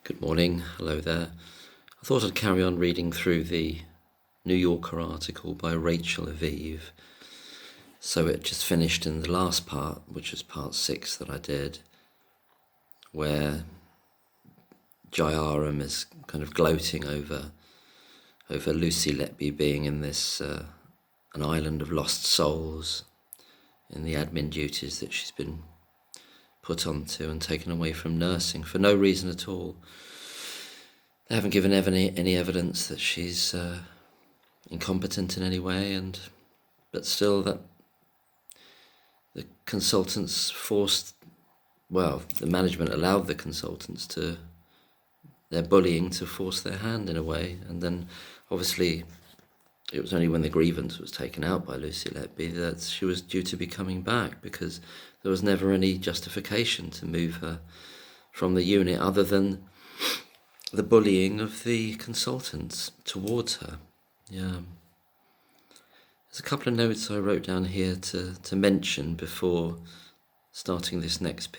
Good morning, hello there. I thought I'd carry on reading through the New Yorker article by Rachel Aviv. So it just finished in the last part, which was part 6 that I did, where Jayaram is kind of gloating over Lucy Letby being in this an island of lost souls in the admin duties that she's been put onto and taken away from nursing for no reason at all. They haven't given any evidence that she's incompetent in any way, but still that the consultants the management allowed the consultants to, their bullying to force their hand in a way. And then obviously it was only when the grievance was taken out by Lucy Letby that she was due to be coming back, because there was never any justification to move her from the unit other than the bullying of the consultants towards her. Yeah. There's a couple of notes I wrote down here to mention before starting this next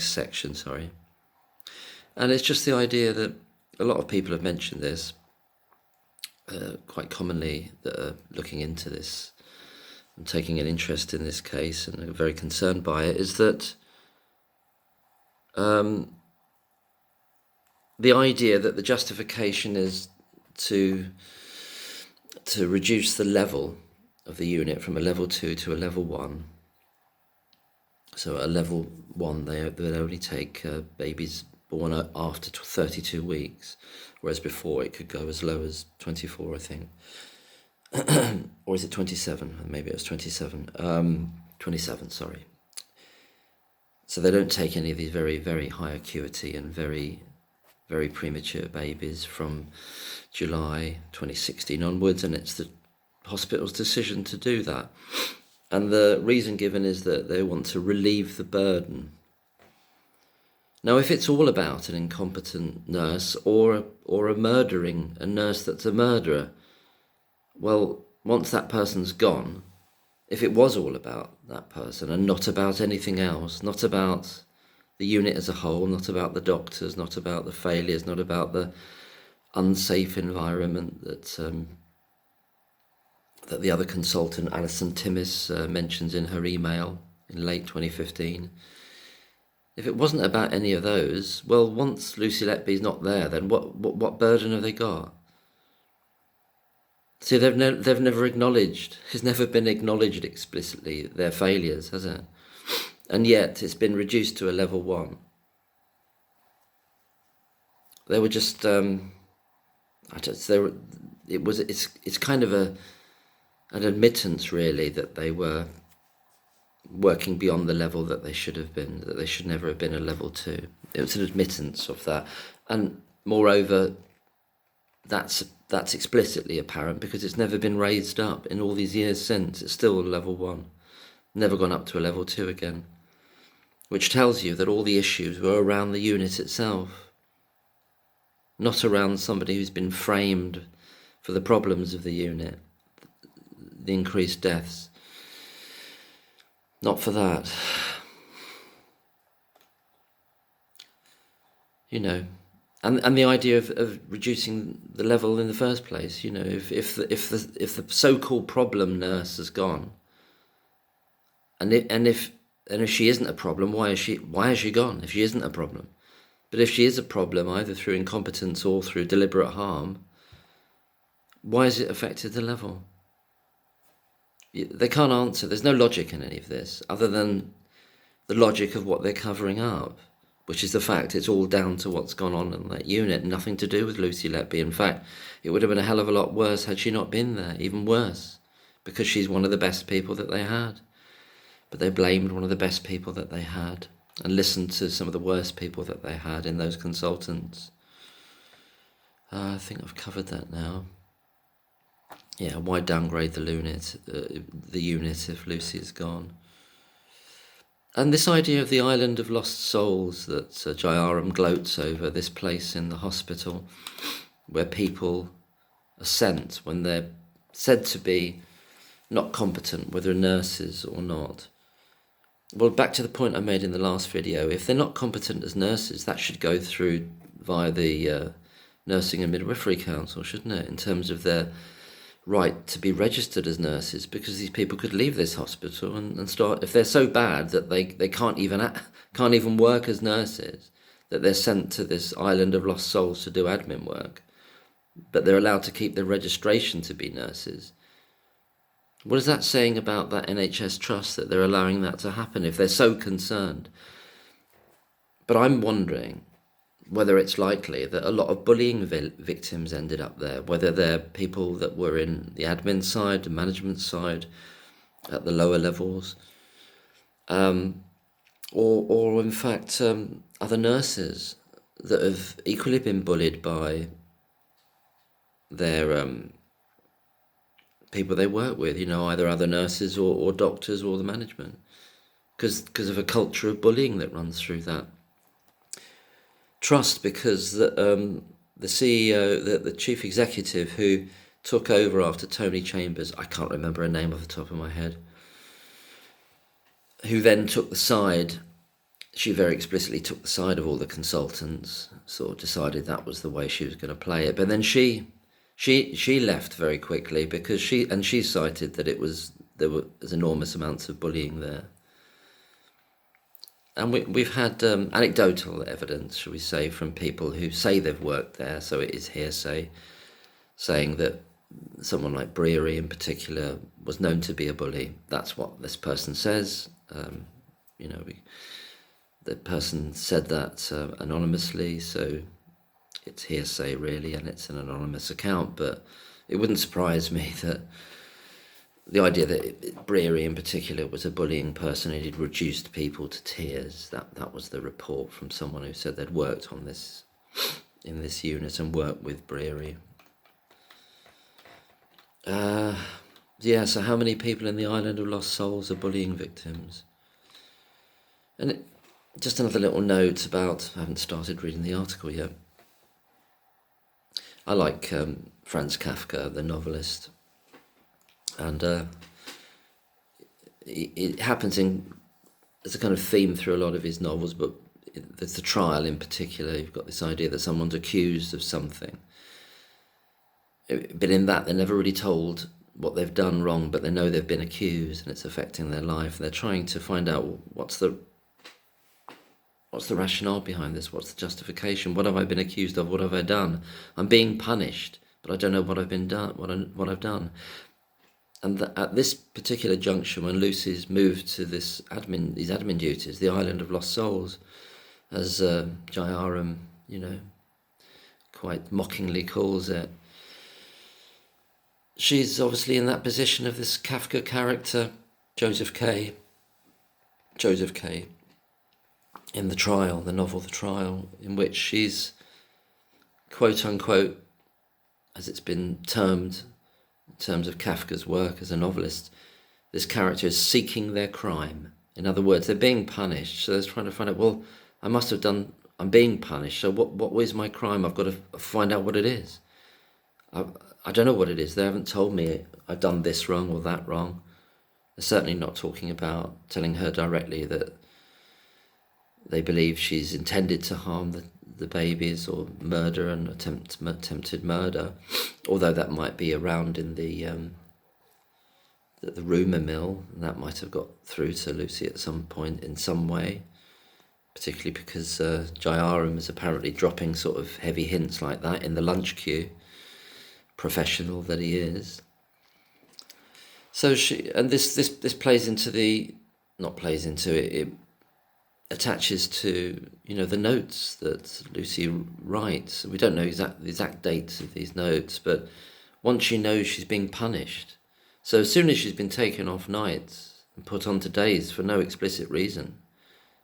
section. And it's just the idea that a lot of people have mentioned this quite commonly, that are looking into this and taking an interest in this case and are very concerned by it, is that the idea that the justification is to reduce the level of the unit from a level 2 to a level 1. So at a level 1, they only take babies born after 32 weeks, whereas before it could go as low as 24, I think. Or is it 27? Maybe it was 27. 27, sorry. So they don't take any of these very, very high acuity and very, very premature babies from July 2016 onwards, and it's the hospital's decision to do that. And the reason given is that they want to relieve the burden. Now, if it's all about an incompetent nurse or a nurse that's a murderer, well, once that person's gone, if it was all about that person and not about anything else, not about the unit as a whole, not about the doctors, not about the failures, not about the unsafe environment that the other consultant, Alison Timmis, mentions in her email in late 2015. If it wasn't about any of those, well, once Lucy Letby's not there, then what burden have they got? See, they've never acknowledged, it's never been acknowledged explicitly, their failures, has it? And yet it's been reduced to a level 1. They were just, it's kind of an admittance, really, that they were working beyond the level that they should have been, that they should never have been a level 2. It was an admittance of that. And moreover, that's explicitly apparent because it's never been raised up in all these years since. It's still a level 1, never gone up to a level 2 again, which tells you that all the issues were around the unit itself, not around somebody who's been framed for the problems of the unit, the increased deaths. Not for that. And the idea of reducing the level in the first place. If the so-called problem nurse has gone, and if she isn't a problem, why has she gone? If she isn't a problem, but if she is a problem, either through incompetence or through deliberate harm, why has it affected the level? They can't answer. There's no logic in any of this, other than the logic of what they're covering up, which is the fact it's all down to what's gone on in that unit, nothing to do with Lucy Letby. In fact, it would have been a hell of a lot worse had she not been there, even worse, because she's one of the best people that they had. But they blamed one of the best people that they had and listened to some of the worst people that they had in those consultants. I think I've covered that now. Yeah, why downgrade the unit if Lucy is gone? And this idea of the island of lost souls that Jayaram gloats over, this place in the hospital where people are sent when they're said to be not competent, whether nurses or not. Well, back to the point I made in the last video, if they're not competent as nurses, that should go through via the Nursing and Midwifery Council, shouldn't it, in terms of their right to be registered as nurses, because these people could leave this hospital and start, if they're so bad that they can't even work as nurses, that they're sent to this island of lost souls to do admin work, but they're allowed to keep their registration to be nurses. What is that saying about that NHS trust, that they're allowing that to happen if they're so concerned? But I'm wondering whether it's likely that a lot of bullying victims ended up there, whether they're people that were in the admin side, the management side, at the lower levels, or in fact other nurses that have equally been bullied by their people they work with, either other nurses or doctors or the management, because of a culture of bullying that runs through that trust. Because the CEO, the chief executive who took over after Tony Chambers, I can't remember her name off the top of my head, who then took the side, she very explicitly took the side of all the consultants, sort of decided that was the way she was going to play it. But then she left very quickly because she cited that there was enormous amounts of bullying there. And we've had anecdotal evidence, shall we say, from people who say they've worked there, so it is hearsay, saying that someone like Breary in particular was known to be a bully. That's what this person says. The person said that anonymously, so it's hearsay really, and it's an anonymous account. But it wouldn't surprise me that the idea that Breary in particular was a bullying person and he'd reduced people to tears, that was the report from someone who said they'd worked on this, in this unit, and worked with Breary. So how many people in the island of lost souls are bullying victims? And just another little note about, I haven't started reading the article yet. I like Franz Kafka, the novelist, and it happens as a kind of theme through a lot of his novels, but there's the trial in particular. You've got this idea that someone's accused of something, but in that they're never really told what they've done wrong, but they know they've been accused and it's affecting their life. They're trying to find out what's the rationale behind this, what's the justification, what have I been accused of, what have I done? I'm being punished, but I don't know what I've done. And at this particular juncture, when Lucy's moved to these admin duties, the island of lost souls, as Jayaram, quite mockingly calls it, she's obviously in that position of this Kafka character, Joseph K. In the trial, the novel The Trial, in which she's, quote unquote, as it's been termed in terms of Kafka's work as a novelist, this character is seeking their crime. In other words, they're being punished, so they're trying to find out, well, I'm being punished, so what was my crime? I've got to find out what it is. I don't know what it is. They haven't told me I've done this wrong or that wrong. They're certainly not talking about telling her directly that they believe she's intended to harm the babies, or murder and attempted murder, although that might be around in the rumour mill, and that might have got through to Lucy at some point in some way, particularly because Jayaram is apparently dropping sort of heavy hints like that in the lunch queue, professional that he is. So this plays into it attaches to the notes that Lucy writes. We don't know the exact dates of these notes, but once she knows she's being punished, so as soon as she's been taken off nights and put onto days for no explicit reason,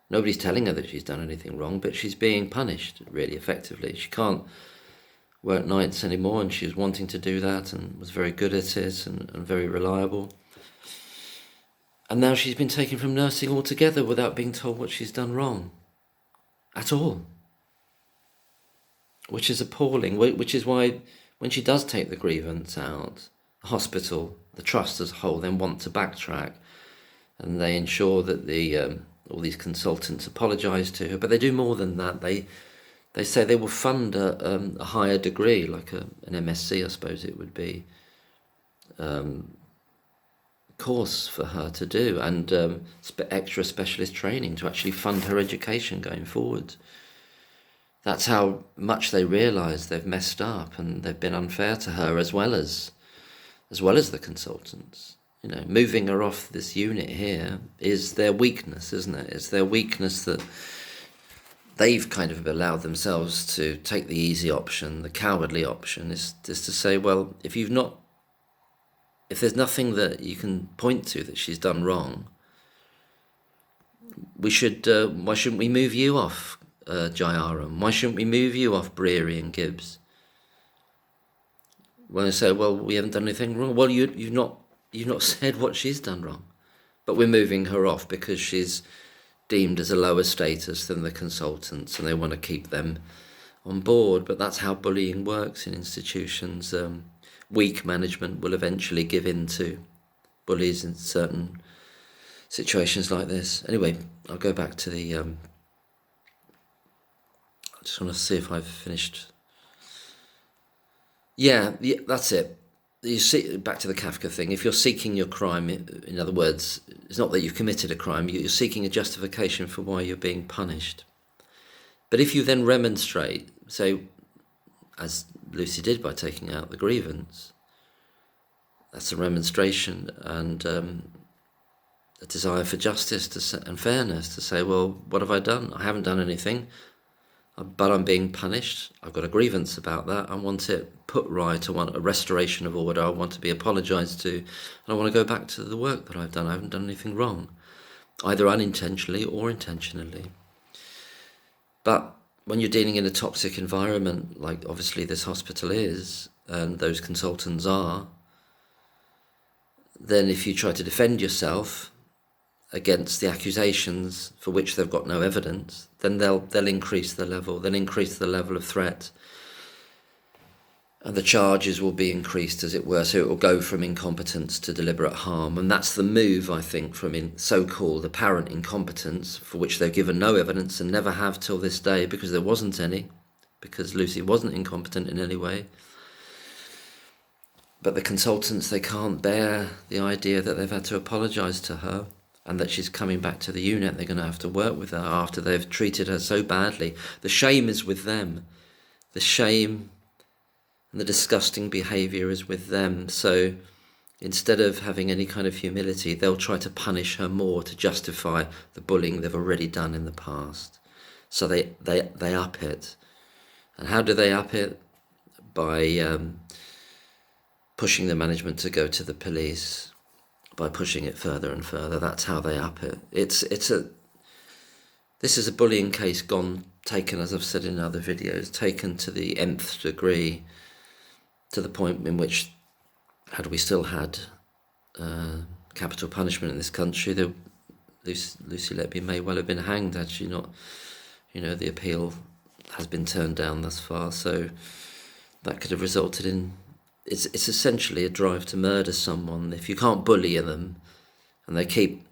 nobody's telling her that she's done anything wrong, but she's being punished really effectively. She can't work nights anymore, and she was wanting to do that and was very good at it and very reliable. And now she's been taken from nursing altogether without being told what she's done wrong at all, which is appalling, which is why when she does take the grievance out, the hospital, the trust as a whole, then want to backtrack and they ensure that all these consultants apologise to her. But they do more than that. They say they will fund a higher degree, like an MSc, I suppose it would be, course for her to do, and extra specialist training to actually fund her education going forward. That's how much they realise they've messed up and they've been unfair to her, as well as the consultants. Moving her off this unit here is their weakness, isn't it? It's their weakness that they've kind of allowed themselves to take the easy option, the cowardly option, is to say, well, if there's nothing that you can point to that she's done wrong, why shouldn't we move you off, Jayaram? Why shouldn't we move you off Breary and Gibbs? When they say, well, we haven't done anything wrong. Well, you've not said what she's done wrong, but we're moving her off because she's deemed as a lower status than the consultants, and they want to keep them on board. But that's how bullying works in institutions. Weak management will eventually give in to bullies in certain situations like this. Anyway, I'll go back to I just want to see if I've finished. Yeah, that's it. You see, back to the Kafka thing. If you're seeking your crime, in other words, it's not that you've committed a crime, you're seeking a justification for why you're being punished. But if you then remonstrate, say, as Lucy did by taking out the grievance, that's a remonstration and a desire for justice and fairness, to say, well, what have I done? I haven't done anything, but I'm being punished. I've got a grievance about that. I want it put right. I want a restoration of order. I want to be apologised to, and I want to go back to the work that I've done. I haven't done anything wrong, either unintentionally or intentionally. But when you're dealing in a toxic environment, like obviously this hospital is, and those consultants are, then if you try to defend yourself against the accusations for which they've got no evidence, then they'll increase the level. They'll increase the level of threat, and the charges will be increased, as it were. So it will go from incompetence to deliberate harm, and that's the move, I think, from so-called apparent incompetence, for which they've given no evidence and never have till this day, because there wasn't any, because Lucy wasn't incompetent in any way. But the consultants, they can't bear the idea that they've had to apologise to her and that she's coming back to the unit. They're going to have to work with her after they've treated her so badly. The shame is with them. The shame and the disgusting behaviour is with them. So instead of having any kind of humility, they'll try to punish her more to justify the bullying they've already done in the past. So they up it. And how do they up it? By pushing the management to go to the police, by pushing it further and further. That's how they up it. This is a bullying case taken, as I've said in other videos, taken to the nth degree, to the point in which, had we still had capital punishment in this country, Lucy Letby may well have been hanged had she not, the appeal has been turned down thus far. So that could have resulted in, it's essentially a drive to murder someone. If you can't bully them, and they keep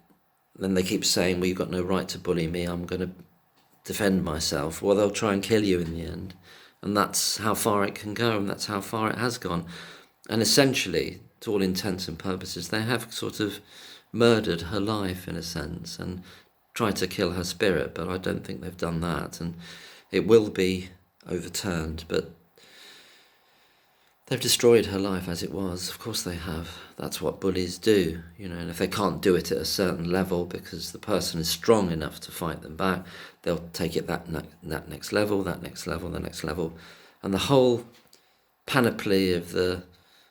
saying, well, you've got no right to bully me, I'm going to defend myself, well, they'll try and kill you in the end. And that's how far it can go, and that's how far it has gone. And essentially, to all intents and purposes, they have sort of murdered her life in a sense and tried to kill her spirit, but I don't think they've done that. And it will be overturned, but they've destroyed her life as it was. Of course they have. That's what bullies do, and if they can't do it at a certain level because the person is strong enough to fight them back, they'll take it that next level, that next level, the next level. And the whole panoply of the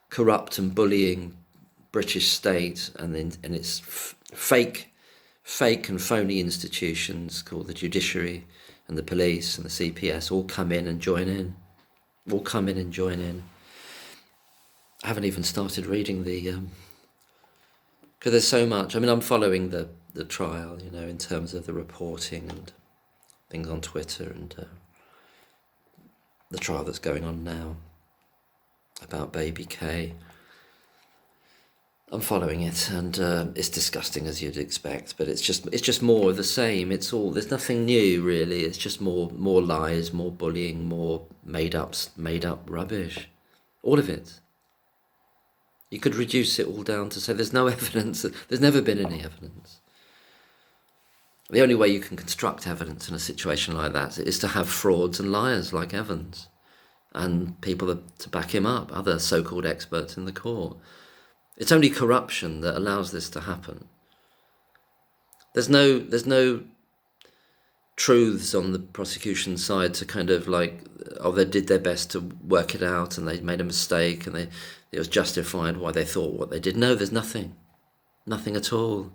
corrupt and bullying British state and its fake and phony institutions called the judiciary and the police and the CPS all come in and join in. I haven't even started reading because there's so much. I mean, I'm following the trial, in terms of the reporting and things on Twitter and the trial that's going on now about baby K. I'm following it, and it's disgusting as you'd expect. But it's just more of the same. There's nothing new really. It's just more lies, more bullying, more made up rubbish. All of it. You could reduce it all down to say there's no evidence. There's never been any evidence. The only way you can construct evidence in a situation like that is to have frauds and liars like Evans, and people to back him up, other so-called experts in the court. It's only corruption that allows this to happen. There's no truths on the prosecution side to kind of like, oh, they did their best to work it out and they made a mistake and it was justified why they thought what they did. No, there's nothing at all.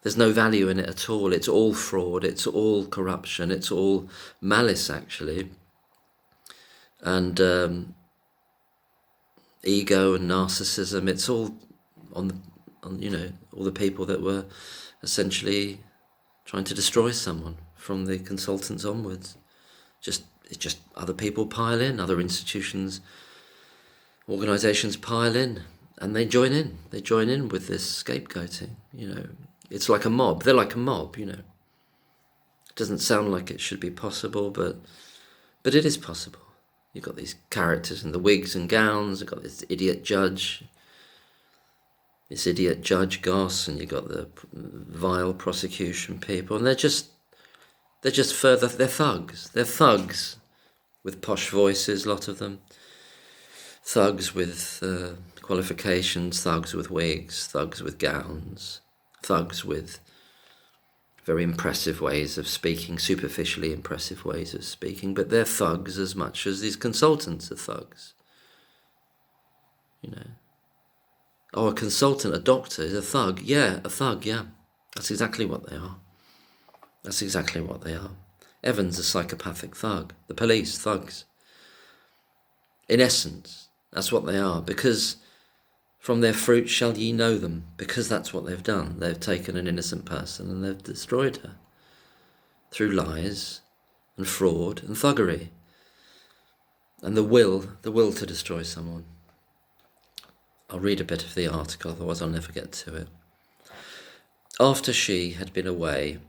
There's no value in it at all. It's all fraud. It's all corruption. It's all malice, actually. And ego and narcissism. It's all on all the people that were essentially trying to destroy someone from the consultants onwards. It's just other people pile in, other institutions, organisations pile in, and they join in. They join in with this scapegoating. It's like a mob. They're like a mob. It doesn't sound like it should be possible, but it is possible. You've got these characters in the wigs and gowns. You've got this idiot judge Goss, and you've got the vile prosecution people, and they're thugs. They're thugs with posh voices, a lot of them. Thugs with qualifications, thugs with wigs, thugs with gowns, thugs with very impressive ways of speaking, superficially impressive ways of speaking, but they're thugs as much as these consultants are thugs. Oh, a consultant, a doctor is a thug. Yeah, a thug, yeah. That's exactly what they are. Evans, a psychopathic thug. The police, thugs. In essence, that's what they are, because from their fruit shall ye know them, because that's what they've done. They've taken an innocent person and they've destroyed her through lies and fraud and thuggery and the will to destroy someone. I'll read a bit of the article, otherwise I'll never get to it. After she had been away,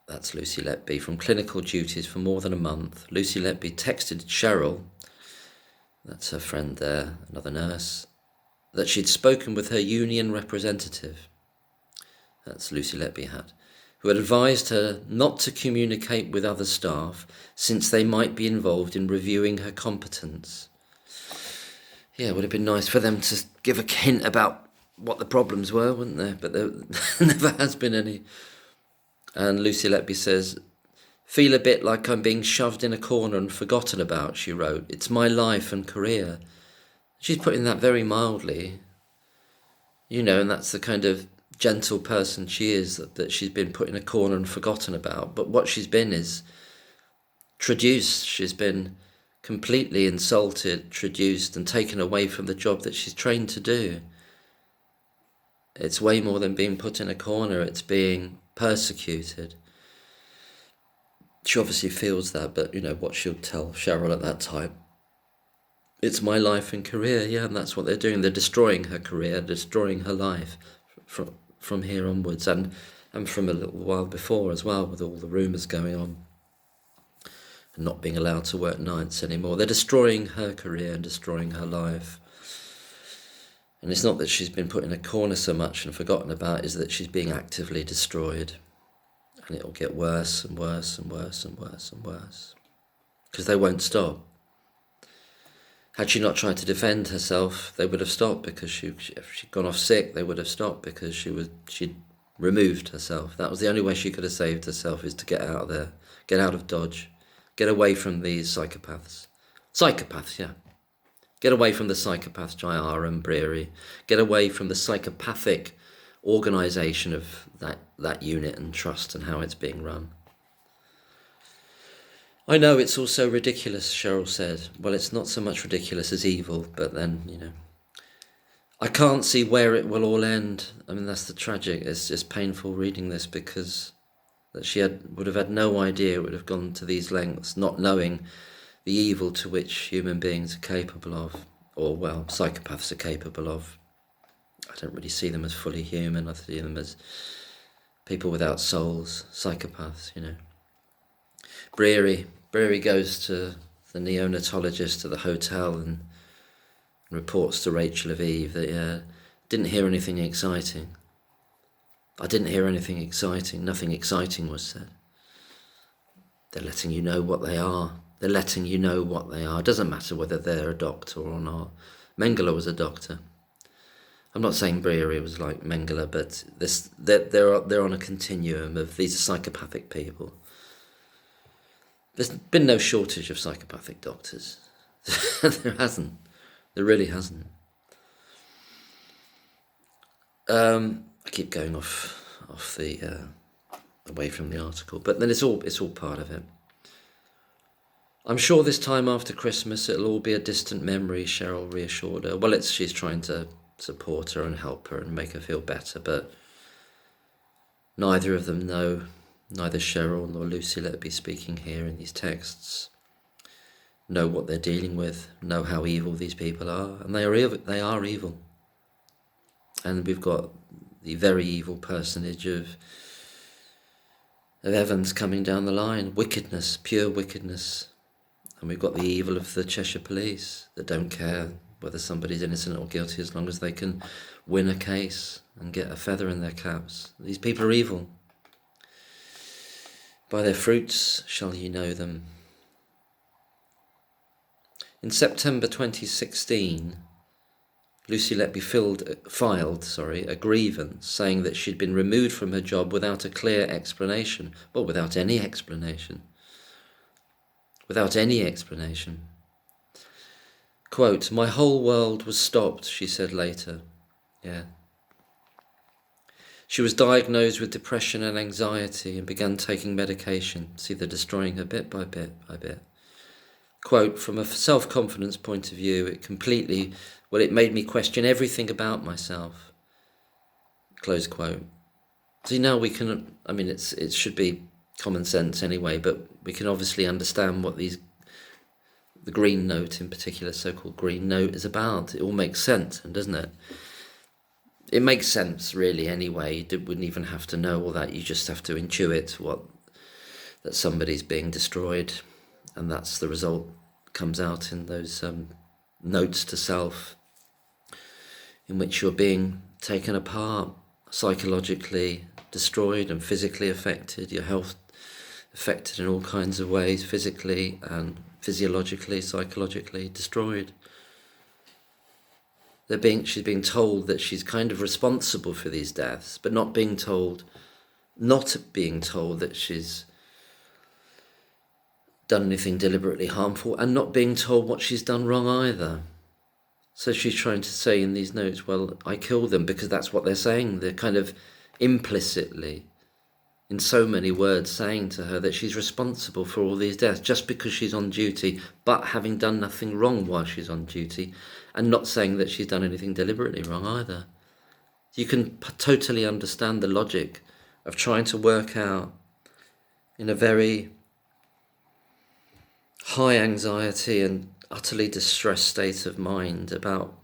that's Lucy Letby, from clinical duties for more than a month, Lucy Letby texted Cheryl, that's her friend there, another nurse, that she'd spoken with her union representative, that's Lucy Letby who had advised her not to communicate with other staff since they might be involved in reviewing her competence. Yeah, it would have been nice for them to give a hint about what the problems were, wouldn't there? But there never has been any. And Lucy Letby says, feel a bit like I'm being shoved in a corner and forgotten about, she wrote. It's my life and career. She's putting that very mildly, and that's the kind of gentle person she is, that she's been put in a corner and forgotten about. But what she's been is traduced. She's been completely insulted, traduced, and taken away from the job that she's trained to do. It's way more than being put in a corner, it's being persecuted. She obviously feels that, but what she'll tell Cheryl at that time. It's my life and career, yeah, and that's what they're doing. They're destroying her career, destroying her life from here onwards, and from a little while before as well, with all the rumours going on. And not being allowed to work nights anymore. They're destroying her career and destroying her life. And it's not that she's been put in a corner so much and forgotten about, is that she's being actively destroyed. And it'll get worse and worse and worse and worse and worse. Because they won't stop. Had she not tried to defend herself, they would have stopped, because if she'd gone off sick, they would have stopped, because she'd removed herself. That was the only way she could have saved herself, is to get out of there, get out of Dodge. Get away from these psychopaths. Psychopaths, yeah. Get away from the psychopaths, Jayara and Breary. Get away from the psychopathic organisation of that unit and trust and how it's being run. I know it's also ridiculous, Cheryl said. Well, it's not so much ridiculous as evil, but then, I can't see where it will all end. I mean, that's the tragic. It's just painful reading this, because that she would have had no idea it would have gone to these lengths, not knowing the evil to which human beings are capable of, or, well, psychopaths are capable of. I don't really see them as fully human. I see them as people without souls, psychopaths, Breary goes to the neonatologist to the hotel and reports to Rachel Aviv that didn't hear anything exciting. I didn't hear anything exciting. Nothing exciting was said. They're letting you know what they are. They're letting you know what they are. It doesn't matter whether they're a doctor or not. Mengele was a doctor. I'm not saying Breary was like Mengele, but they're on a continuum of these psychopathic people. There's been no shortage of psychopathic doctors. There hasn't. There really hasn't. I keep going off the away from the article, but then it's all part of it. I'm sure this time after Christmas it'll all be a distant memory, Cheryl reassured her. Well, she's trying to support her and help her and make her feel better, but neither of them know, neither Cheryl nor Lucy Letby speaking here in these texts, know what they're dealing with, know how evil these people are, and they are evil. And we've got the very evil personage of Evans coming down the line, wickedness, pure wickedness. And we've got the evil of the Cheshire Police that don't care whether somebody's innocent or guilty as long as they can win a case and get a feather in their caps. These people are evil. By their fruits shall ye know them. In September 2016, Lucy Letby filed a grievance saying that she'd been removed from her job without a clear explanation. Well, without any explanation. Without any explanation. Quote, "My whole world was stopped," she said later. Yeah. She was diagnosed with depression and anxiety and began taking medication. See, they're destroying her bit by bit by bit. Quote, "From a self-confidence point of view, it made me question everything about myself." Close quote. See, now we can, it should be common sense anyway, but we can obviously understand what the Green Note in particular, so-called Green Note, is about. It all makes sense, doesn't it? It makes sense, really, anyway. You wouldn't even have to know all that. You just have to intuit that somebody's being destroyed, and that's the result comes out in those notes to self, in which you're being taken apart, psychologically destroyed and physically affected, your health affected in all kinds of ways, physically and physiologically, psychologically destroyed. She's being told that she's kind of responsible for these deaths, but not being told that she's done anything deliberately harmful, and not being told what she's done wrong either. So she's trying to say in these notes, well, I killed them, because that's what they're saying. They're kind of implicitly, in so many words, saying to her that she's responsible for all these deaths just because she's on duty, but having done nothing wrong while she's on duty, and not saying that she's done anything deliberately wrong either. You can totally understand the logic of trying to work out in a very high anxiety and utterly distressed state of mind about,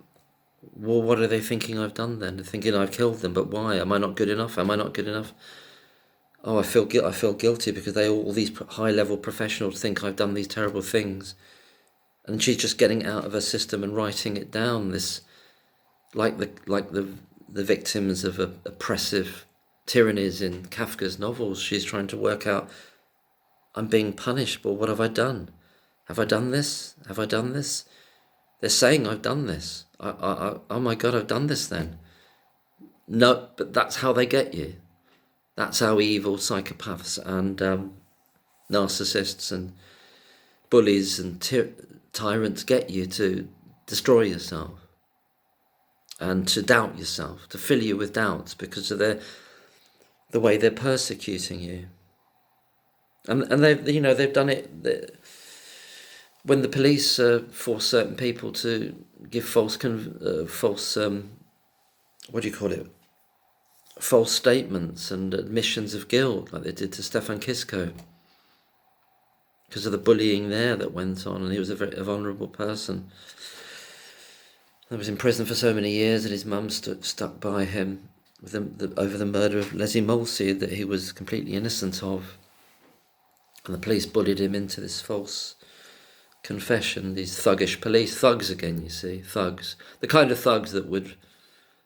well, what are they thinking I've done then? They're thinking I've killed them, but why? Am I not good enough? Am I not good enough? Oh, I feel guilty because all these high-level professionals think I've done these terrible things. And she's just getting out of her system and writing it down. This, like the victims of oppressive tyrannies in Kafka's novels, she's trying to work out, I'm being punished, but what have I done? Have I done this? Have I done this? They're saying I've done this. Oh my God, I've done this then. No, but that's how they get you. That's how evil psychopaths and narcissists and bullies and tyrants get you, to destroy yourself and to doubt yourself, to fill you with doubts because of the way they're persecuting you. And they've done it. When the police force certain people to give false statements and admissions of guilt, like they did to Stefan Kisko, because of the bullying there that went on, and he was a very vulnerable person. He was in prison for so many years, and his mum stuck by him with over the murder of Leslie Molsey that he was completely innocent of. And the police bullied him into this false confession. These thuggish police, thugs again, you see, thugs. The kind of thugs that would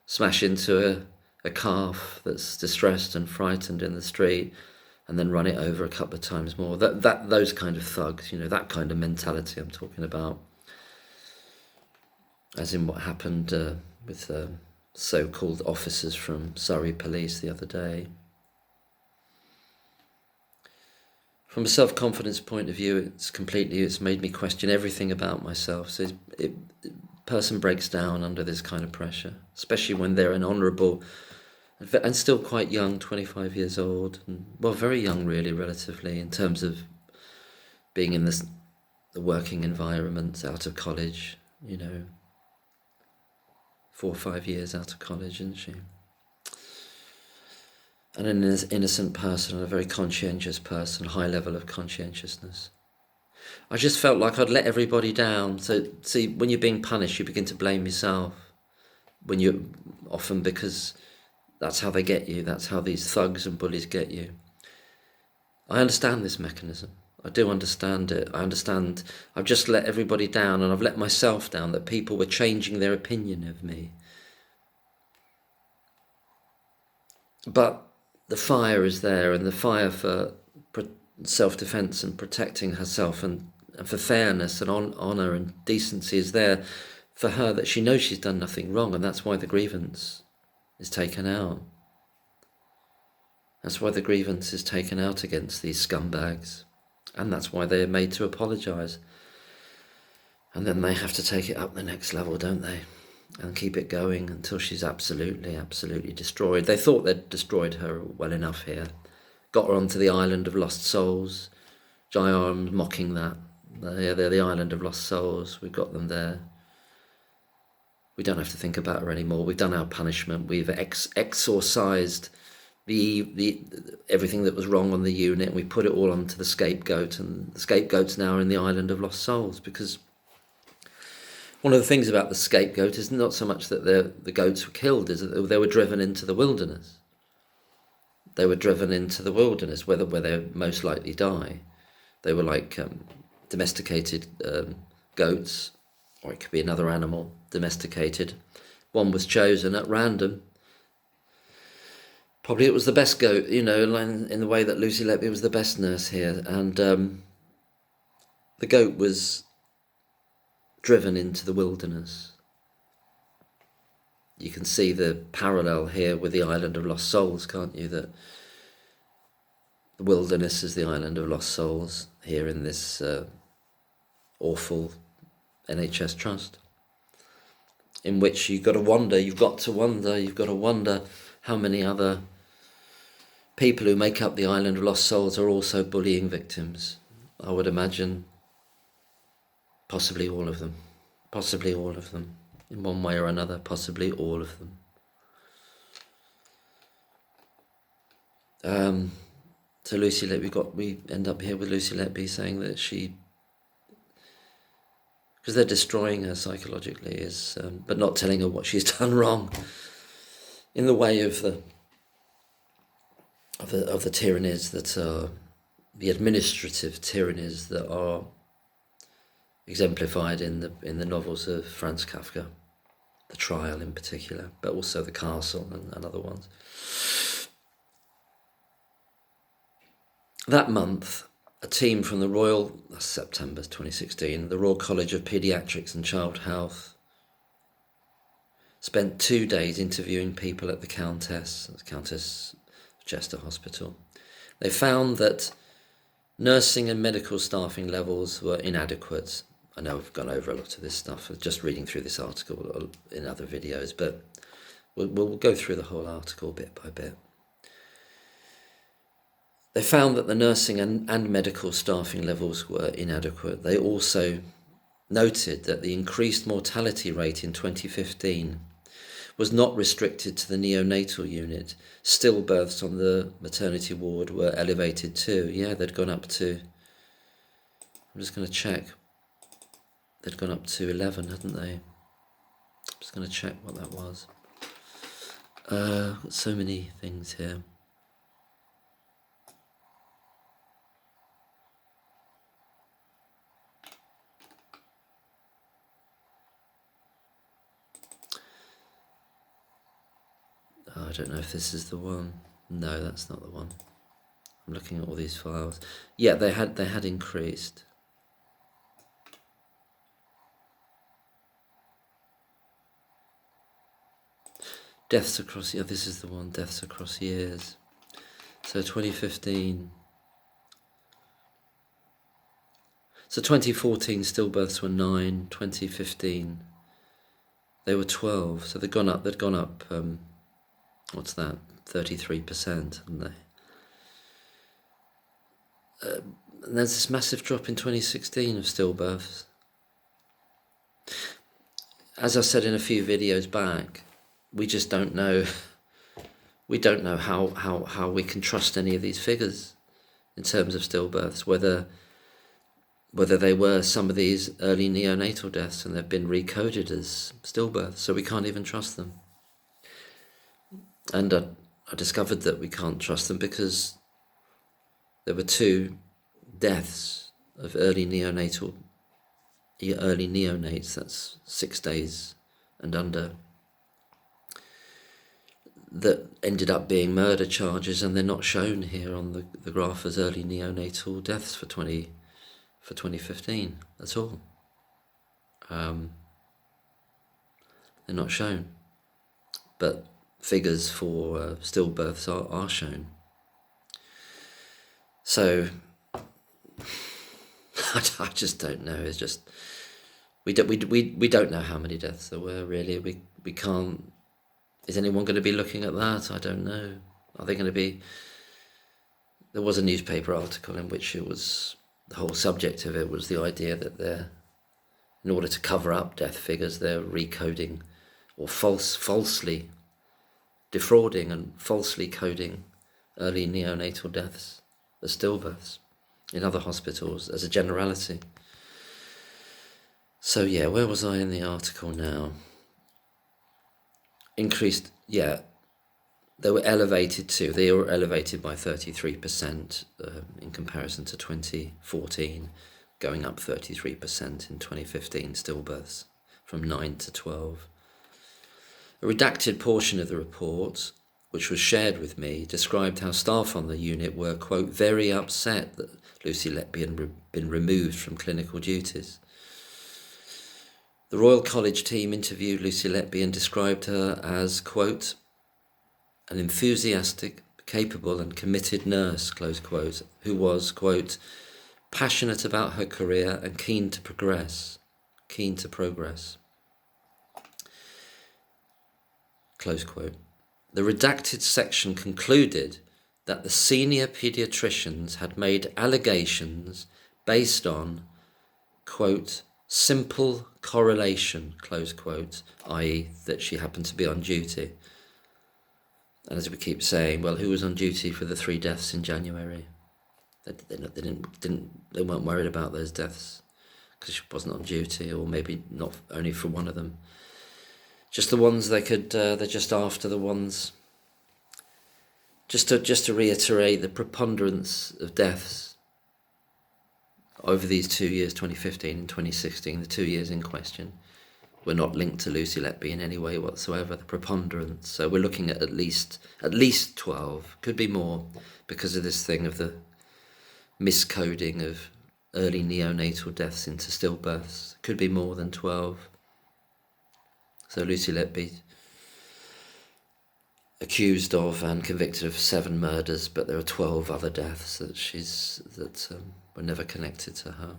smash into a calf that's distressed and frightened in the street and then run it over a couple of times more. Those kind of thugs, that kind of mentality I'm talking about. As in what happened with so-called officers from Surrey Police the other day. From a self-confidence point of view, it's made me question everything about myself. So a person breaks down under this kind of pressure, especially when they're an honourable and still quite young, 25 years old, and very young really, relatively, in terms of being in the working environment, out of college, 4 or 5 years out of college, isn't she? And an innocent person, a very conscientious person, high level of conscientiousness. I just felt like I'd let everybody down. So, see, when you're being punished, you begin to blame yourself. Often because that's how they get you. That's how these thugs and bullies get you. I understand this mechanism. I do understand it. I understand I've just let everybody down, and I've let myself down, that people were changing their opinion of me. But the fire is there, and the fire for self-defense and protecting herself and for fairness and honour and decency is there for her, that she knows she's done nothing wrong, and that's why the grievance is taken out. That's why the grievance is taken out against these scumbags, and that's why they're made to apologise. And then they have to take it up the next level, don't they? And keep it going until she's absolutely, absolutely destroyed. They thought they'd destroyed her well enough here. Got her onto the island of lost souls. Jai Arm's mocking that. They're the island of lost souls. We've got them there. We don't have to think about her anymore. We've done our punishment. We've exorcised the everything that was wrong on the unit, and we put it all onto the scapegoat, and the scapegoats now are in the island of lost souls. Because one of the things about the scapegoat is not so much that the goats were killed, is that they were driven into the wilderness. They were driven into the wilderness where they most likely die. They were like domesticated goats, or it could be another animal domesticated. One was chosen at random. Probably it was the best goat, in the way that Lucy Letby was the best nurse here. And the goat was driven into the wilderness. You can see the parallel here with the island of lost souls, can't you? That the wilderness is the island of lost souls here in this awful NHS trust, in which you've got to wonder how many other people who make up the island of lost souls are also bullying victims. I would imagine possibly all of them, in one way or another, possibly all of them. So Lucy Letby, we end up here with Lucy Letby saying that because they're destroying her psychologically, but not telling her what she's done wrong, in the way of the tyrannies that are the administrative tyrannies that are exemplified in the novels of Franz Kafka, The Trial in particular, but also The Castle and other ones. That month, a team from September 2016, the Royal College of Paediatrics and Child Health spent 2 days interviewing people at the Countess Chester Hospital. They found that nursing and medical staffing levels were inadequate. I know I've gone over a lot of this stuff, just reading through this article in other videos, but we'll go through the whole article bit by bit. They found that the nursing and medical staffing levels were inadequate. They also noted that the increased mortality rate in 2015 was not restricted to the neonatal unit. Stillbirths on the maternity ward were elevated too. Yeah, they'd gone up to, I'm just going to check, they'd gone up to 11, hadn't they? Just going to check what that was. Got so many things here. I don't know if this is the one. No, that's not the one. I'm looking at all these files. Yeah, they had increased. Deaths across, yeah, this is the one, deaths across years. So 2015. So 2014 stillbirths were 9, 2015 they were 12. So they'd gone up, what's that, 33%, hadn't they? And there's this massive drop in 2016 of stillbirths. As I said in a few videos back, we just don't know. We don't know how we can trust any of these figures in terms of stillbirths, whether they were some of these early neonatal deaths and they've been recoded as stillbirths, so we can't even trust them. And I discovered that we can't trust them because there were 2 deaths of early neonates, that's 6 days and under, that ended up being murder charges, and they're not shown here on the graph as early neonatal deaths for 2015 at all. They're not shown, but figures for stillbirths are shown. So I just don't know. It's just we don't know how many deaths there were really. We can't. Is anyone going to be looking at that? I don't know. Are they going to be? There was a newspaper article in which it was, the whole subject of it was the idea that they're, in order to cover up death figures, they're recoding or falsely defrauding and falsely coding early neonatal deaths as stillbirths in other hospitals as a generality. So yeah, where was I in the article now? Increased, yeah, they were elevated by 33% in comparison to 2014, going up 33% in 2015 stillbirths from 9 to 12. A redacted portion of the report, which was shared with me, described how staff on the unit were, quote, very upset that Lucy Letby had been removed from clinical duties. The Royal College team interviewed Lucy Letby and described her as, quote, an enthusiastic, capable and committed nurse, close quote, who was, quote, passionate about her career and keen to progress. Close quote. The redacted section concluded that the senior paediatricians had made allegations based on, quote, simple correlation, close quote, i.e. that she happened to be on duty. And as we keep saying, well, who was on duty for the 3 deaths in January? They weren't worried about those deaths because she wasn't on duty, or maybe not only for one of them. Just the ones they're just after the ones. Just to reiterate, the preponderance of deaths over these 2 years, 2015 and 2016, the 2 years in question, were not linked to Lucy Letby in any way whatsoever, the preponderance. So we're looking at least 12, could be more, because of this thing of the miscoding of early neonatal deaths into stillbirths. Could be more than 12. So Lucy Letby accused of and convicted of 7 murders, but there are 12 other deaths that were never connected to her.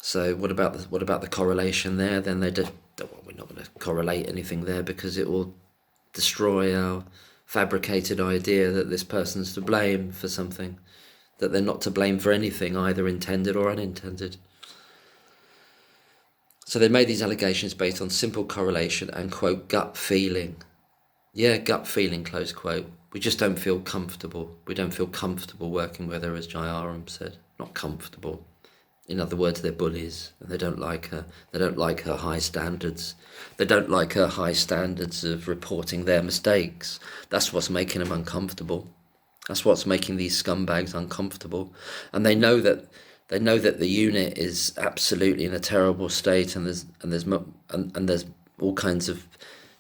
So what about the correlation there? Then we're not going to correlate anything there because it will destroy our fabricated idea that this person's to blame for something, that they're not to blame for anything, either intended or unintended. So they made these allegations based on simple correlation and, quote, gut feeling. Yeah, gut feeling, close quote. We just don't feel comfortable. We don't feel comfortable working with her, as Jai Aram said. Not comfortable. In other words, they're bullies, and they don't like her. They don't like her high standards. They don't like her high standards of reporting their mistakes. That's what's making them uncomfortable. That's what's making these scumbags uncomfortable. And they know that the unit is absolutely in a terrible state, and there's all kinds of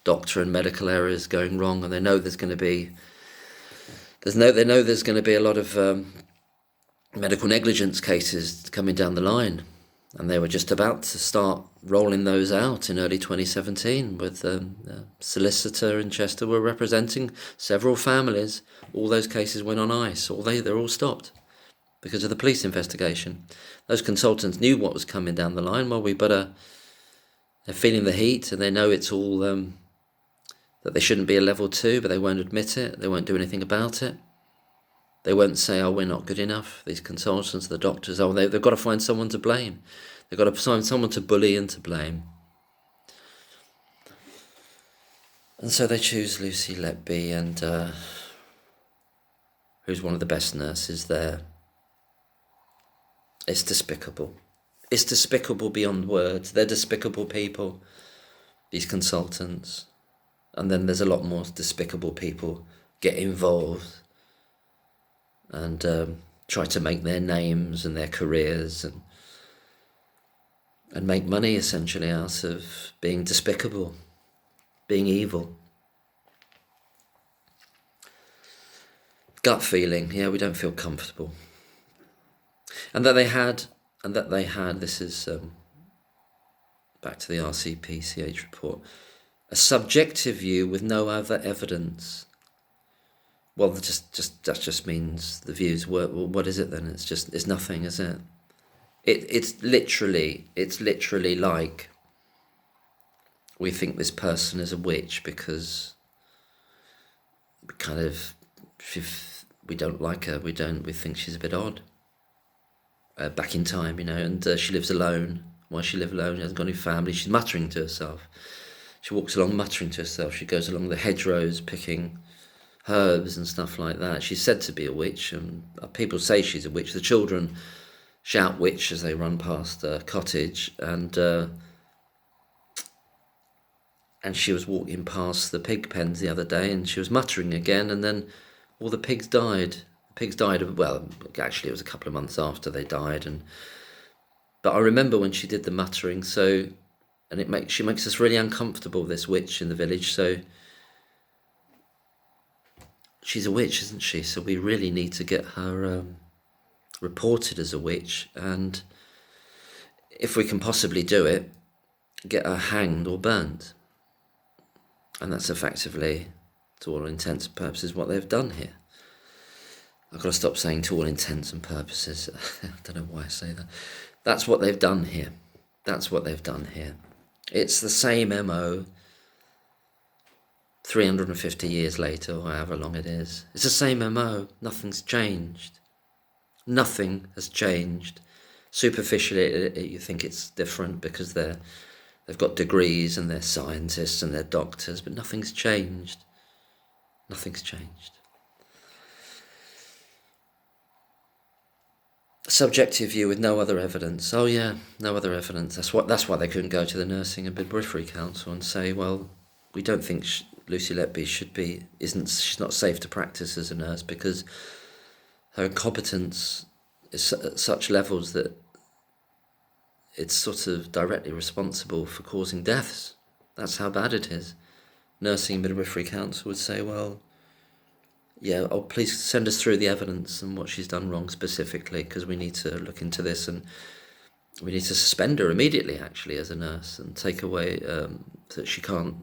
doctor and medical errors going wrong, and they know there's going to be a lot of medical negligence cases coming down the line, and they were just about to start rolling those out in early 2017 with a solicitor in Chester were representing several families. All those cases went on ice. They're all stopped because of the police investigation. Those consultants knew what was coming down the line. Well, they're feeling the heat, and they know it's all that they shouldn't be a level 2, but they won't admit it. They won't do anything about it. They won't say, oh, we're not good enough, these consultants, the doctors. Oh, they've got to find someone to blame. They've got to find someone to bully and to blame. And so they choose Lucy Letby, and who's one of the best nurses there. It's despicable. It's despicable beyond words. They're despicable people, these consultants. And then there's a lot more despicable people get involved and try to make their names and their careers and make money essentially out of being despicable, being evil. Gut feeling, yeah, we don't feel comfortable. And that they had, this is back to the RCPCH report, a subjective view with no other evidence. Well, that just means the views were. Well, what is it then? It's nothing, is it? It's literally like we think this person is a witch because we don't like her. We think she's a bit odd. Back in time, and she lives alone. Why she live alone? She hasn't got any family. She's muttering to herself. She walks along muttering to herself. She goes along the hedgerows picking herbs and stuff like that. She's said to be a witch, and people say she's a witch. The children shout witch as they run past a cottage, and she was walking past the pig pens the other day, and she was muttering again, and then all the pigs died. The pigs died, well, actually it was a couple of months after they died, but I remember when she did the muttering, and she makes us really uncomfortable, this witch in the village, so she's a witch, isn't she? So we really need to get her reported as a witch, and if we can possibly do it, get her hanged or burnt. And that's effectively, to all intents and purposes, what they've done here. I've got to stop saying to all intents and purposes. I don't know why I say that. That's what they've done here. That's what they've done here. It's the same MO 350 years later, or however long it is. It's the same MO. Nothing's changed. Nothing has changed. Superficially, you think it's different because they've got degrees and they're scientists and they're doctors, but nothing's changed. Nothing's changed. Subjective view with no other evidence. Oh yeah, no other evidence. That's why they couldn't go to the Nursing and Midwifery Council and say, well, we don't think Lucy Letby she's not safe to practice as a nurse because her incompetence is at such levels that it's sort of directly responsible for causing deaths. That's how bad it is. Nursing and Midwifery Council would say, well, yeah, please send us through the evidence and what she's done wrong specifically, because we need to look into this, and we need to suspend her immediately, actually, as a nurse, and take away that she can't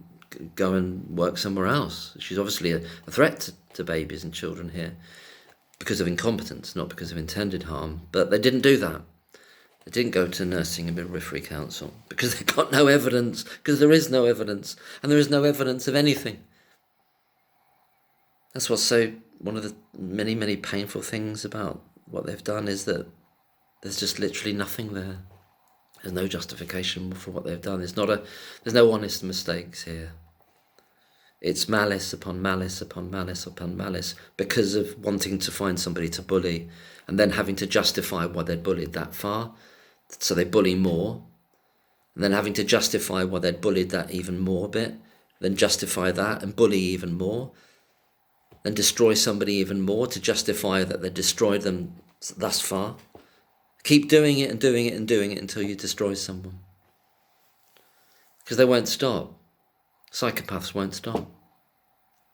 go and work somewhere else. She's obviously a threat to babies and children here because of incompetence, not because of intended harm. But they didn't do that. They didn't go to Nursing and Midwifery Council because they got no evidence, because there is no evidence, and there is no evidence of anything. That's what's one of the many, many painful things about what they've done is that there's just literally nothing there. There's no justification for what they've done. There's no honest mistakes here. It's malice upon malice upon malice upon malice because of wanting to find somebody to bully and then having to justify why they'd bullied that far. so they bully more, and then having to justify why they'd bullied that even more bit, then justify that and bully even more, then destroy somebody even more to justify that they destroyed them thus far. Keep doing it and doing it and doing it until you destroy someone. Because they won't stop. Psychopaths won't stop.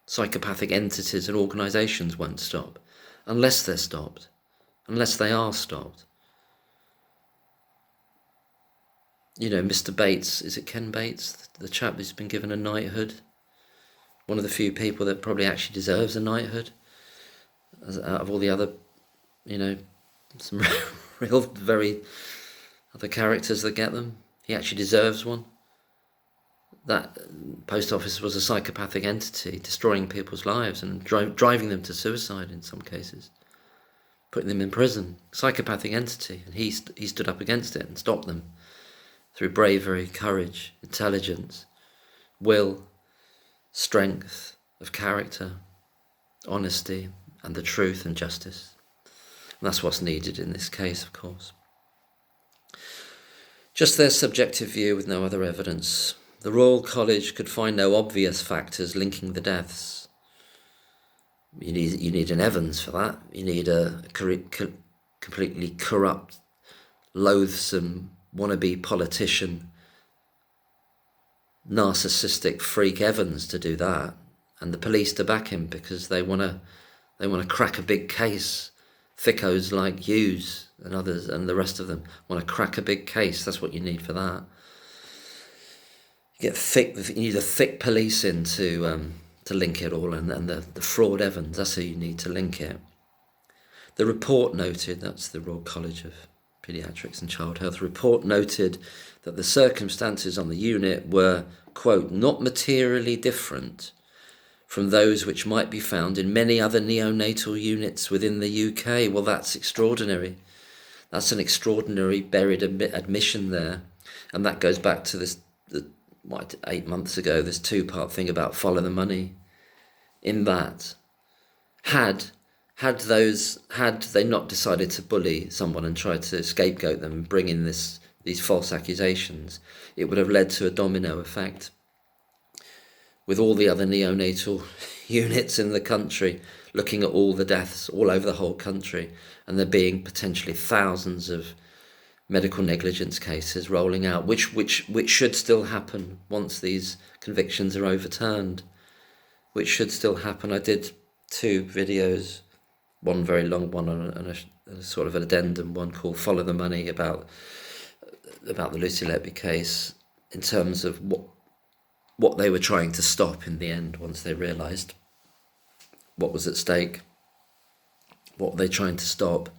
Psychopathic entities and organisations won't stop unless they're stopped, unless they are stopped. You know, Mr. Bates, is it Ken Bates, the chap who's been given a knighthood? One of the few people that probably actually deserves a knighthood, out of all the other, you know, some real, very other characters that get them. He actually deserves one. That post office was a psychopathic entity, destroying people's lives and driving them to suicide in some cases, putting them in prison. Psychopathic entity, and he stood up against it and stopped them through bravery, courage, intelligence, will, strength of character, honesty, and the truth and justice. And that's what's needed in this case, of course. Just their subjective view with no other evidence. The Royal College could find no obvious factors linking the deaths. You need an Evans for that. You need a completely corrupt, loathsome, wannabe politician, narcissistic freak Evans to do that, and the police to back him because they want to crack a big case. Thickos like Hughes and others and the rest of them want to crack a big case. That's what you need for that. You need a thick police in to link it all, and the fraud Evans, that's who you need to link it. The report noted, that's the Royal College of Paediatrics and Child Health, report noted that the circumstances on the unit were, quote, not materially different from those which might be found in many other neonatal units within the UK. Well, that's extraordinary. That's an extraordinary buried admission there. And that goes back to this, 8 months ago, this two-part thing about follow the money. In that, had they not decided to bully someone and try to scapegoat them and bring in these false accusations, it would have led to a domino effect with all the other neonatal units in the country looking at all the deaths all over the whole country, and there being potentially thousands of medical negligence cases rolling out, which should still happen once these convictions are overturned, which should still happen. I did 2 videos, one very long one and a sort of an addendum one called Follow the Money about the Lucy Letby case, in terms of what they were trying to stop in the end once they realised what was at stake. What were they trying to stop?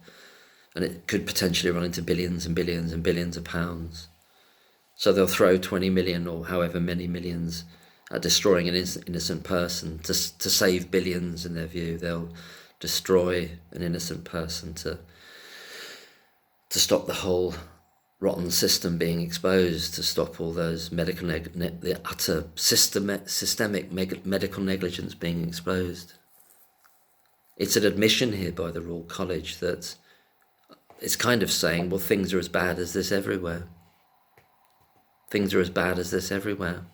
And it could potentially run into billions and billions and billions of pounds. So they'll throw 20 million or however many millions at destroying an innocent person to save billions in their view. They'll destroy an innocent person to stop the whole rotten system being exposed, to stop all those the utter systemic medical negligence being exposed. It's an admission here by the Royal College that it's kind of saying, well, things are as bad as this everywhere. Things are as bad as this everywhere.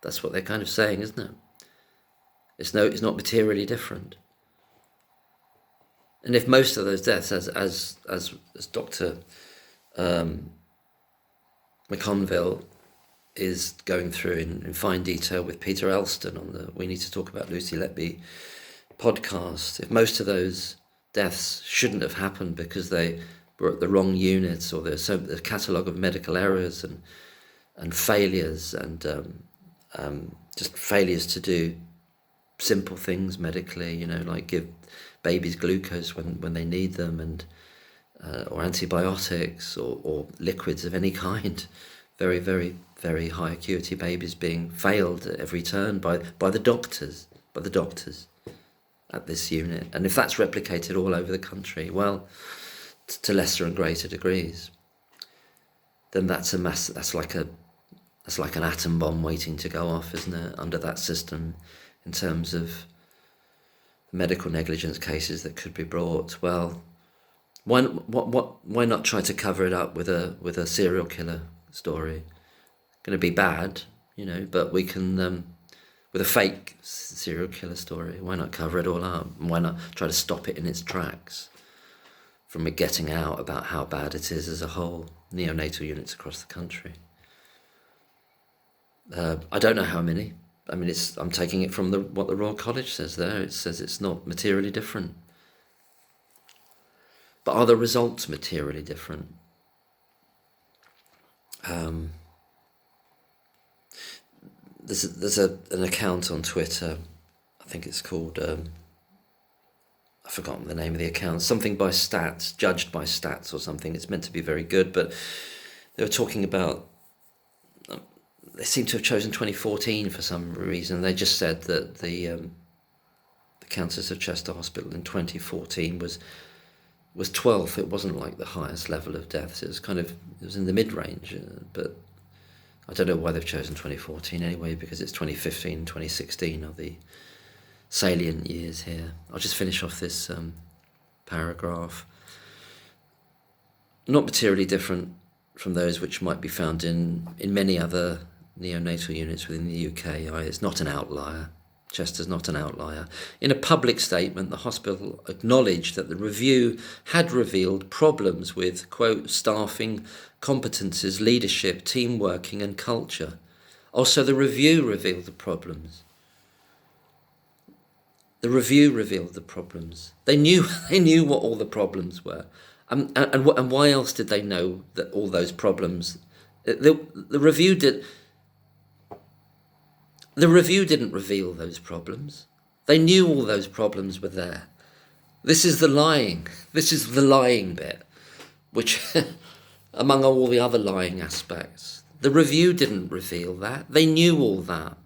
That's what they're kind of saying, isn't it? It's not materially different. And if most of those deaths, as Dr. McConville is going through in fine detail with Peter Elston on the We Need to Talk About Lucy Letby podcast, if most of those deaths shouldn't have happened because they were at the wrong units, or there's a catalogue of medical errors and failures and just failures to do simple things medically, like give babies glucose when they need them, and or antibiotics or liquids of any kind. Very, very, very high acuity babies being failed at every turn by the doctors at this unit. And if that's replicated all over the country, well, to lesser and greater degrees, then that's like an atom bomb waiting to go off, isn't it, under that system, in terms of medical negligence cases that could be brought. Well, Why not try to cover it up with a serial killer story? Going to be bad, but we can, with a fake serial killer story, why not cover it all up? Why not try to stop it in its tracks from it getting out about how bad it is as a whole, neonatal units across the country? I don't know how many. I mean, I'm taking it from what the Royal College says there. It says it's not materially different. But are the results materially different? There's an account on Twitter, I think it's called, I've forgotten the name of the account, something by stats, judged by stats or something. It's meant to be very good, but they were talking about, they seem to have chosen 2014 for some reason. They just said that the Countess of Chester Hospital in 2014 was 12th. It wasn't like the highest level of deaths. It was in the mid-range, but I don't know why they've chosen 2014 anyway, because it's 2015, 2016 are the salient years here. I'll just finish off this paragraph. Not materially different from those which might be found in many other neonatal units within the UK. It's not an outlier. Chester's not an outlier. In a public statement, the hospital acknowledged that the review had revealed problems with, quote, staffing, competences, leadership, team working and culture. Also, the review revealed the problems. The review revealed the problems. They knew what all the problems were. And why else did they know that all those problems? The review did. The review didn't reveal those problems. They knew all those problems were there. This is the lying. This is the lying bit, which, among all the other lying aspects, the review didn't reveal that. They knew all that.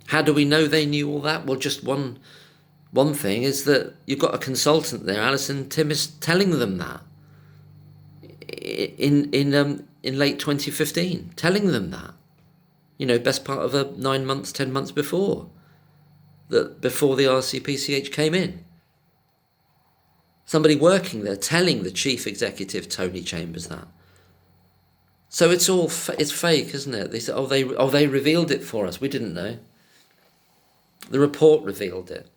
How do we know they knew all that? Well, just one thing is that you've got a consultant there, Alison Timmis, telling them that in late 2015, telling them that. Best part of 9 months, 10 months before the RCPCH came in. Somebody working there telling the chief executive, Tony Chambers, that. So it's fake, isn't it? They said, they revealed it for us. We didn't know. The report revealed it.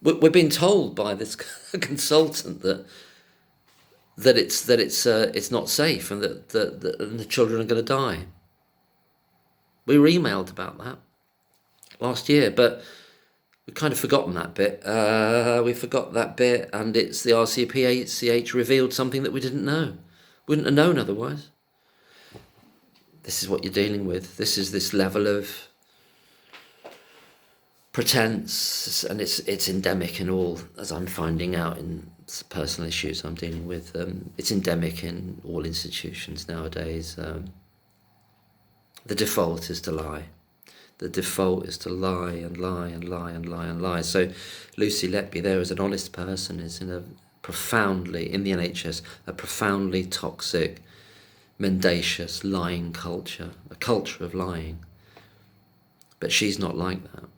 We're being told by this consultant that it's not safe and that the children are going to die. We were emailed about that last year, but we've kind of forgotten that bit. We forgot that bit, and it's the RCPCH revealed something that we didn't know. Wouldn't have known otherwise. This is what you're dealing with. This is this level of pretense, and it's endemic in all, as I'm finding out in personal issues I'm dealing with. It's endemic in all institutions nowadays. The default is to lie. The default is to lie and lie and lie and lie and lie. So Lucy Letby there, as an honest person, is in the NHS, a profoundly toxic, mendacious, lying culture, a culture of lying. But she's not like that.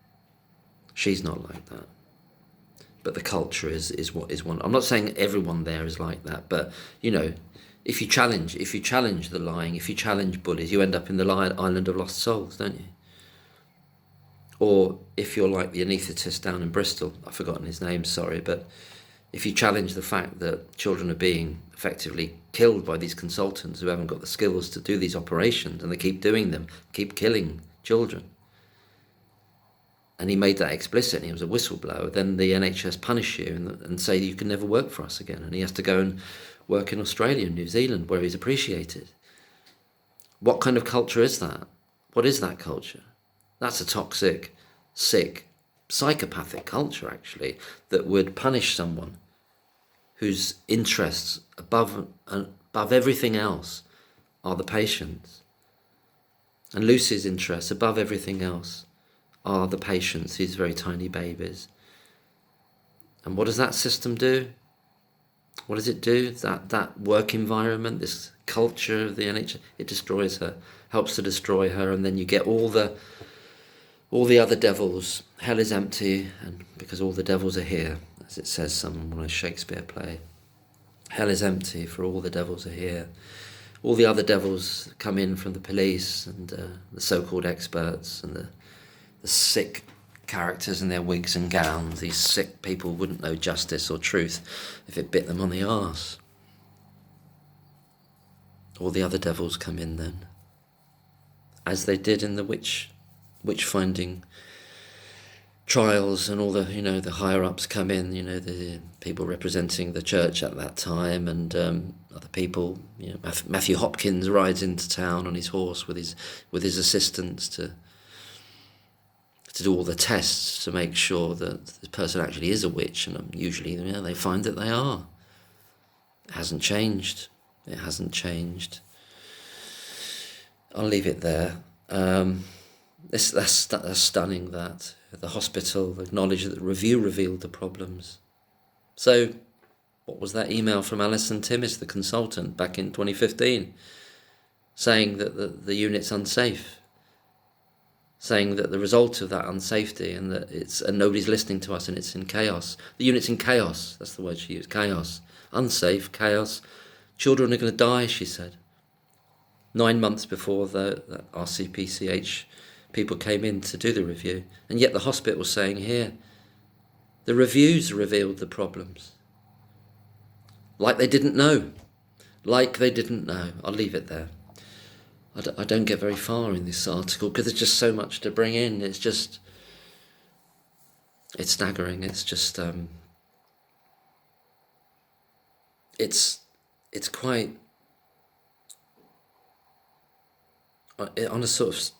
She's not like that. But the culture is what is one. I'm not saying everyone there is like that, but if you challenge the lying, if you challenge bullies, you end up in the island of lost souls, don't you? Or if you're like the anaesthetist down in Bristol, I've forgotten his name, sorry, but if you challenge the fact that children are being effectively killed by these consultants who haven't got the skills to do these operations, and they keep doing them, keep killing children, and he made that explicit, and he was a whistleblower, then the NHS punish you and say you can never work for us again, and he has to go and work in Australia and New Zealand where he's appreciated. What kind of culture is that? What is that culture? That's a toxic, sick, psychopathic culture, actually, that would punish someone whose interests above everything else are the patients. And Lucy's interests above everything else are the patients, these very tiny babies. And what does that system do? What does it do? That work environment, this culture of the NHS, it destroys her, helps to destroy her, and then you get all the other devils. Hell is empty, and because all the devils are here, as it says some on a Shakespeare play. Hell is empty, for all the devils are here. All the other devils come in from the police and the so-called experts and the sick characters in their wigs and gowns. These sick people wouldn't know justice or truth if it bit them on the arse. All the other devils come in then, as they did in the witch finding trials, and all the, the higher ups come in, the people representing the church at that time, and other people. Matthew Hopkins rides into town on his horse with his assistants to do all the tests to make sure that the person actually is a witch, and usually they find that they are. It hasn't changed. I'll leave it there. That's stunning that the hospital acknowledged that the review revealed the problems. So, what was that email from Alison Timmis, the consultant, back in 2015, saying that the unit's unsafe, saying that the result of that unsafety and that nobody's listening to us and it's in chaos. The unit's in chaos. That's the word she used. Chaos. Unsafe. Chaos. Children are going to die, she said. 9 months before the RCPCH people came in to do the review, and yet the hospital was saying here, the reviews revealed the problems. Like they didn't know. I'll leave it there. I don't get very far in this article because there's just so much to bring in. It's staggering. It's just, it's quite, on a sort of,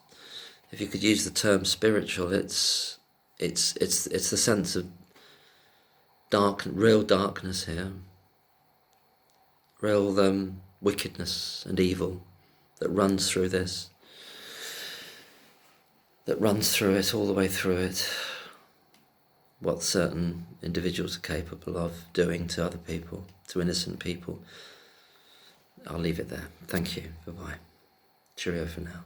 if you could use the term spiritual, it's the sense of real darkness here, real wickedness and evil that runs through this, that runs through it, all the way through it, what certain individuals are capable of doing to other people, to innocent people. I'll leave it there. Thank you. Bye-bye. Cheerio for now.